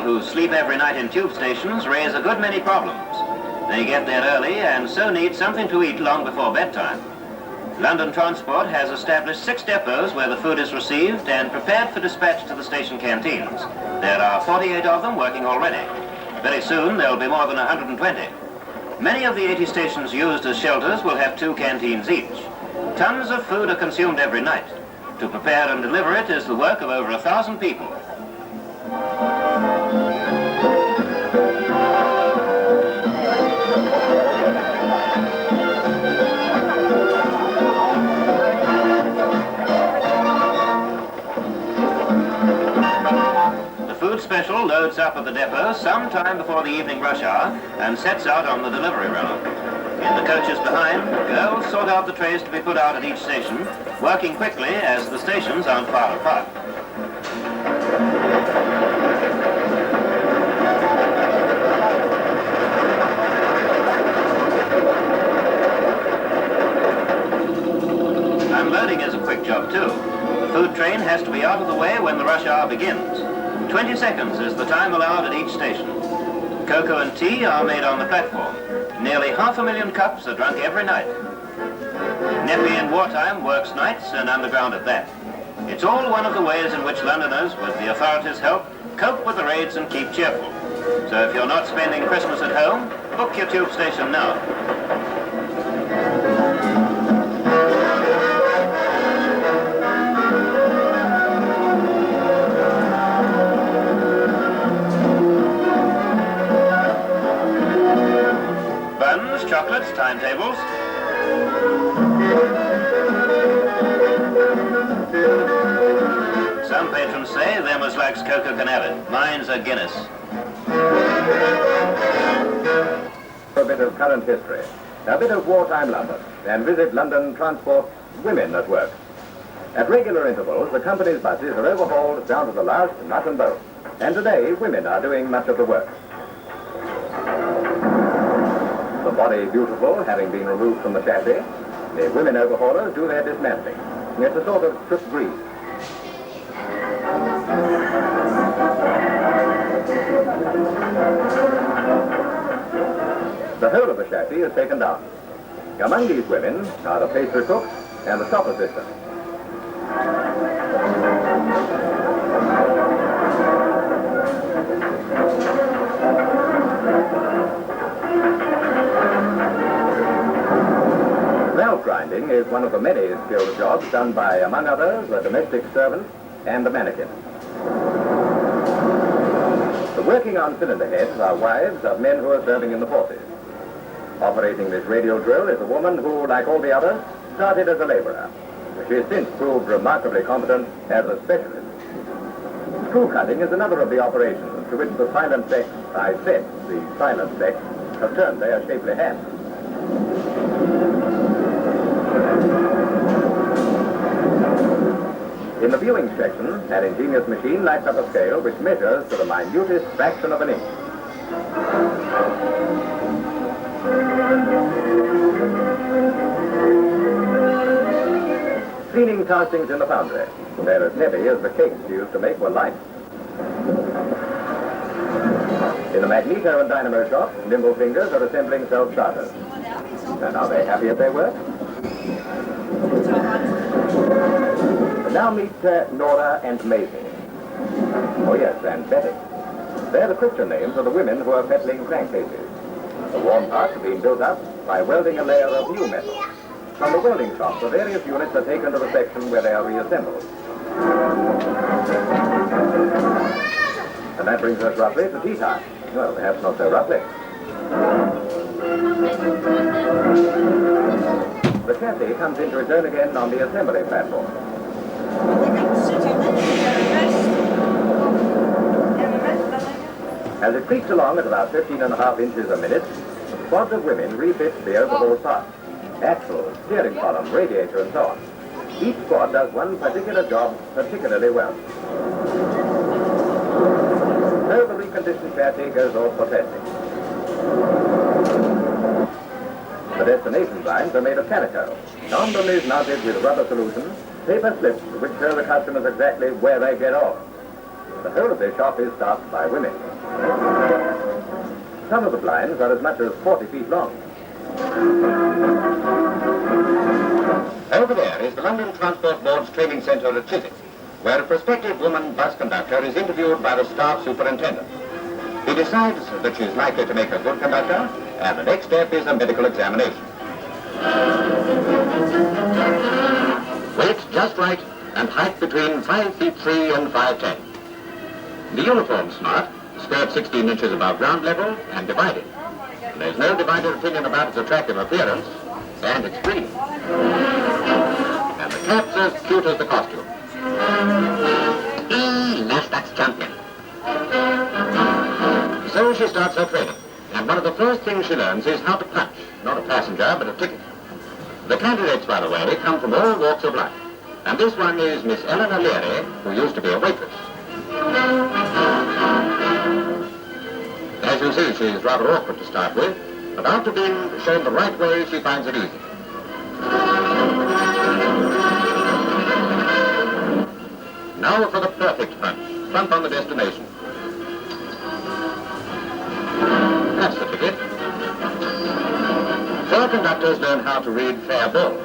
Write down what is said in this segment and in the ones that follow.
who sleep every night in tube stations raise a good many problems. They get there early and so need something to eat long before bedtime. London Transport has established 6 depots where the food is received and prepared for dispatch to the station canteens. There are 48 of them working already. Very soon there will be more than 120. Many of the 80 stations used as shelters will have 2 canteens each. Tons of food are consumed every night. To prepare and deliver it is the work of over 1,000 people. Special loads up at the depot some time before the evening rush hour and sets out on the delivery route. In the coaches behind, girls sort out the trays to be put out at each station, working quickly as the stations aren't far apart. Unloading is a quick job too. The food train has to be out of the way when the rush hour begins. 20 seconds is the time allowed at each station. Cocoa and tea are made on the platform. Nearly 500,000 cups are drunk every night. Neppy in wartime works nights and underground at that. It's all one of the ways in which Londoners, with the authorities' help, cope with the raids and keep cheerful. So if you're not spending Christmas at home, book your tube station now. Chocolates, timetables. Some patrons say them as likes cocoa can have it. Mine's a Guinness. A bit of current history, a bit of wartime London, and visit London Transport's Women at Work. At regular intervals, the company's buses are overhauled down to the last nut and bolt. And today, women are doing much of the work. The body beautiful, having been removed from the chassis, the women overhaulers do their dismantling. It's a sort of strip grease. The whole of the chassis is taken down. Among these women are the pastry cook and the shop assistant. Valve grinding is one of the many skilled jobs done by, among others, the domestic servant and the mannequin. The working on cylinder heads are wives of men who are serving in the forces. Operating this radial drill is a woman who, like all the others, started as a laborer. She has since proved remarkably competent as a specialist. Screw cutting is another of the operations to which the silent sex, I said the silent sex, have turned their shapely hands. In the viewing section, an ingenious machine lights up a scale which measures to the minutest fraction of an inch. Cleaning castings in the foundry. They're as heavy as the cakes used to make were light. In the magneto and dynamo shop, nimble fingers are assembling self-starters. And are they happy at their work? Now meet Nora and Maisie. Oh yes, and Betty. They're the Christian names of the women who are peddling crankcases. The warm parts are being built up by welding a layer of new metal. From the welding shop, the various units are taken to the section where they are reassembled. And that brings us roughly to tea time. Well, perhaps not so roughly. The chassis comes into its own again on the assembly platform. As it creaks along at about 15.5 inches a minute, squads of women refit the overhauled parts. Axle, steering column, radiator, and so on. Each squad does one particular job particularly well. So the reconditioned chassis goes off for testing. The destination lines are made of calico. On them is mounted with rubber solution, paper slips which show the customers exactly where they get off. The whole of this shop is staffed by women. Some of the blinds are as much as 40 feet long. Over there is the London Transport Board's training centre at Chiswick, where a prospective woman bus conductor is interviewed by the staff superintendent. He decides that she is likely to make a good conductor, and the next step is a medical examination. Weight just right, and height between 5 feet 3 and 5'10". The uniform smart, skirt 16 inches above ground level, and divided. There's no divided opinion about its attractive appearance, and it's free. And the cap's as cute as the costume. Nasdaq's champion. So she starts her training, and one of the first things she learns is how to punch, not a passenger, but a ticket. The candidates, by the way, come from all walks of life, and this one is Miss Eleanor Leary, who used to be a waitress. As you see, she's rather awkward to start with, but after being shown the right way, she finds it easy. Now for the perfect punch, front on the destination. That's the ticket. Fair conductors learn how to read fair balls,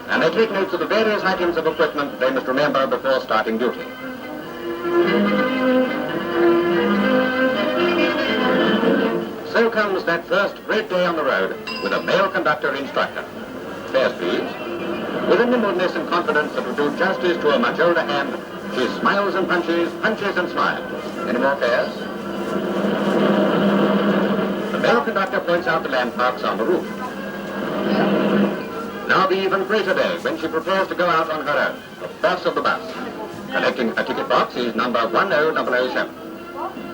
and they take notes of the various items of equipment they must remember before starting duty. So comes that first great day on the road with a male conductor instructor. Fares, please. With a nimbleness and confidence that will do justice to a much older hand, she smiles and punches, punches and smiles. Any more fares? The male conductor points out the landmarks on the route. Now the even greater day when she prepares to go out on her own, the boss of the bus. Collecting her ticket box is number 10007.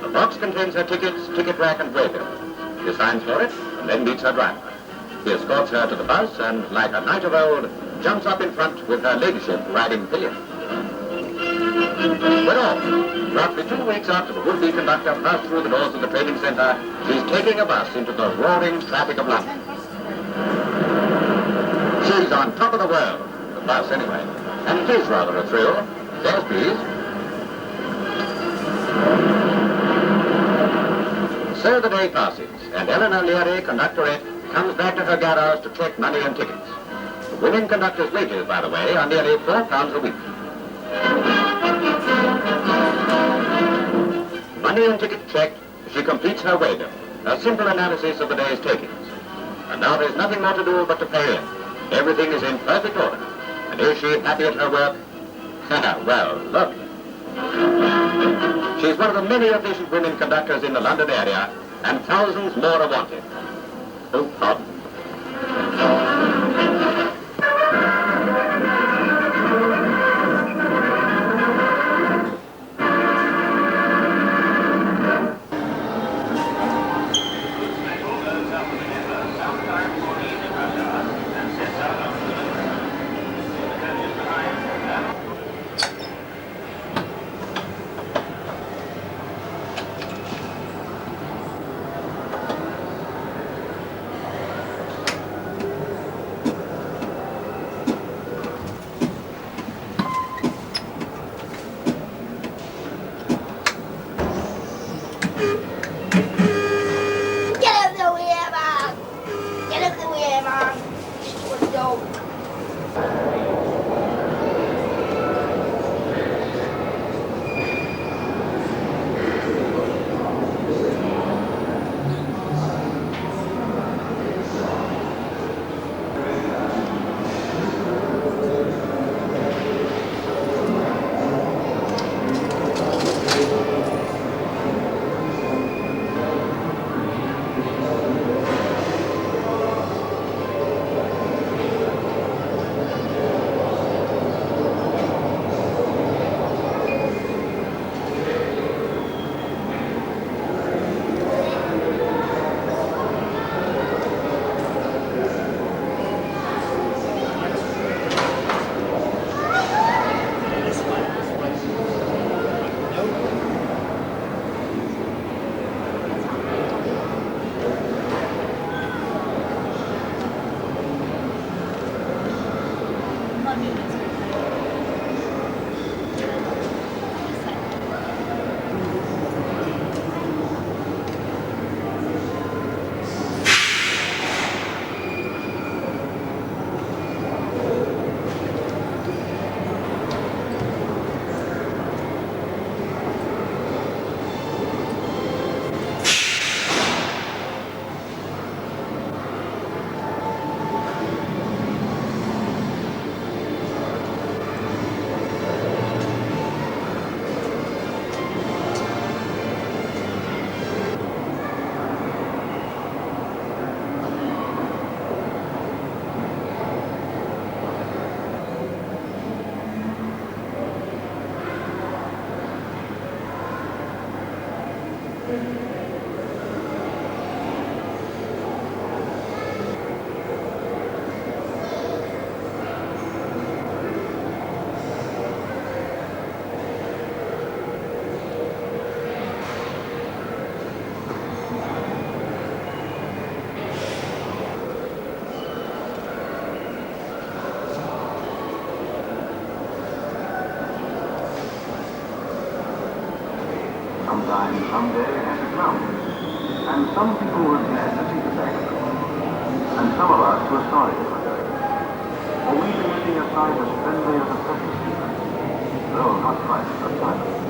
The box contains her tickets, ticket rack and waybill. She signs for it and then meets her driver. He escorts her to the bus and, like a knight of old, jumps up in front with her ladyship riding pillion. We're off. Roughly 2 weeks after the would-be conductor passed through the doors of the training centre, she's taking a bus into the roaring traffic of London. She's on top of the world, the bus anyway, and it is rather a thrill. Yes, please. So the day passes, and Eleanor Leary, conductorette, comes back to her garage to check money and tickets. The women conductors' wages, by the way, are nearly £4 a week. Money and ticket checked, she completes her waybill, a simple analysis of the day's takings. And now there's nothing more to do but to pay in. Everything is in perfect order. And is she happy at her work? Well, look. She's one of the many efficient women conductors in the London area, and thousands more are wanted. Oh, pardon. dine someday at the ground. And some people were glad to see the sacrifice. And some of us were sorry they were doing it. For we'd been living a sight as friendly as a precious human, though not quite so silent.